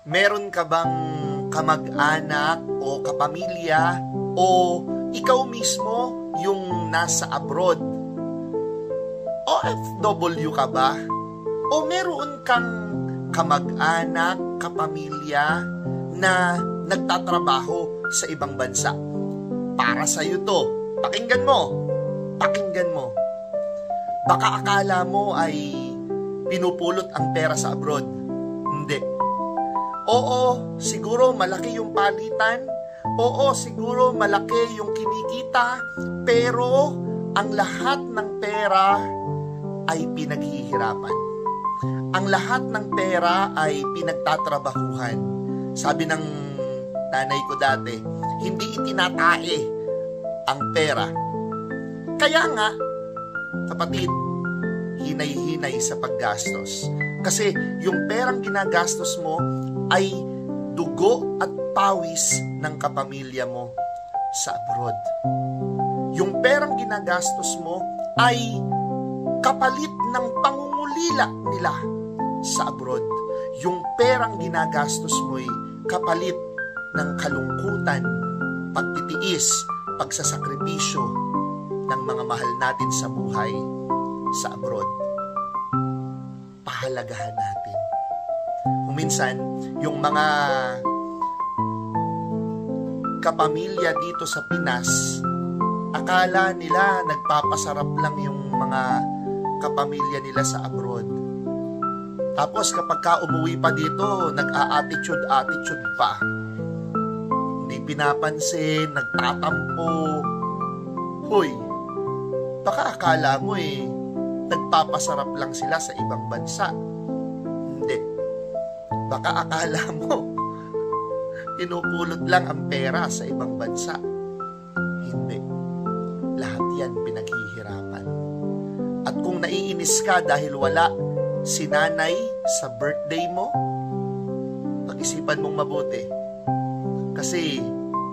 Meron ka bang kamag-anak o kapamilya o ikaw mismo yung nasa abroad? OFW ka ba? O meron kang kamag-anak, kapamilya na nagtatrabaho sa ibang bansa? Para sa'yo to. Pakinggan mo. Pakinggan mo. Baka akala mo ay pinupulot ang pera sa abroad. Hindi. Oo, siguro malaki yung palitan. Oo, siguro malaki yung kinikita. Pero ang lahat ng pera ay pinaghihirapan. Ang lahat ng pera ay pinagtatrabahuhan. Sabi ng nanay ko dati, hindi itinatae ang pera. Kaya nga, kapatid, hinay-hinay sa paggastos. Kasi yung perang ginagastos mo ay dugo at pawis ng kapamilya mo sa abroad. Yung perang ginagastos mo ay kapalit ng pangungulila nila sa abroad. Yung perang ginagastos mo ay kapalit ng kalungkutan, pagtitiis, pagsasakripisyo ng mga mahal natin sa buhay sa abroad. Pahalagahan natin. Kung minsan, yung mga kapamilya dito sa Pinas, akala nila nagpapasarap lang yung mga kapamilya nila sa abroad. Tapos kapag ka umuwi pa dito, nag-a-attitude pa. Hindi pinapansin, nagtatampo. Hoy, baka akala mo nagpapasarap lang sila sa ibang bansa. Hindi. Baka akala mo, pinupulot lang ang pera sa ibang bansa. Hindi. Lahat yan pinaghihirapan. At kung naiinis ka dahil wala si nanay sa birthday mo, pag-isipan mong mabuti. Kasi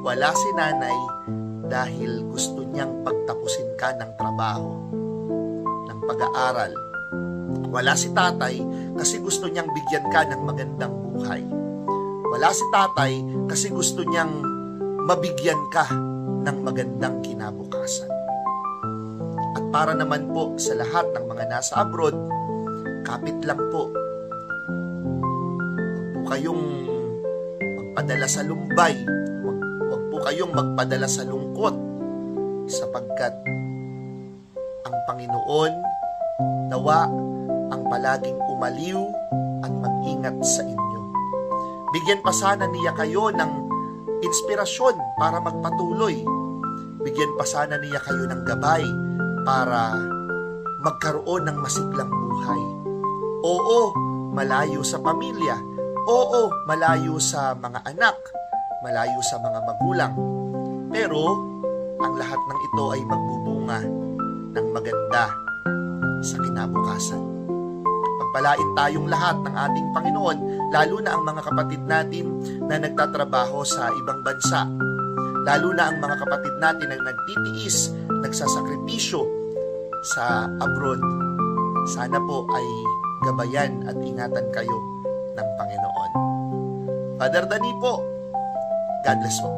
wala si nanay dahil gusto niyang pagtapusin ka ng trabaho, ng pag-aaral. Wala si tatay kasi gusto niyang bigyan ka ng magandang buhay. Wala si tatay kasi gusto niyang mabigyan ka ng magandang kinabukasan. At para naman po sa lahat ng mga nasa abroad, kapit lang po. Huwag po kayong magpadala sa lumbay. Huwag po kayong magpadala sa lungkot. Sapagkat ang Panginoon nawa ang palaging umaliw at mag-ingat sa inyo. Bigyan pa sana niya kayo ng inspirasyon para magpatuloy. Bigyan pa sana niya kayo ng gabay para magkaroon ng masiglang buhay. Oo, malayo sa pamilya. Oo, malayo sa mga anak. Malayo sa mga magulang. Pero, ang lahat ng ito ay magbubunga ng maganda sa kinabukasan. Pagpalain tayong lahat ng ating Panginoon, lalo na ang mga kapatid natin na nagtatrabaho sa ibang bansa. Lalo na ang mga kapatid natin na nagtitiis, nagsasakripisyo sa abroad. Sana po ay gabayan at ingatan kayo ng Panginoon. Father Dani po, God bless po.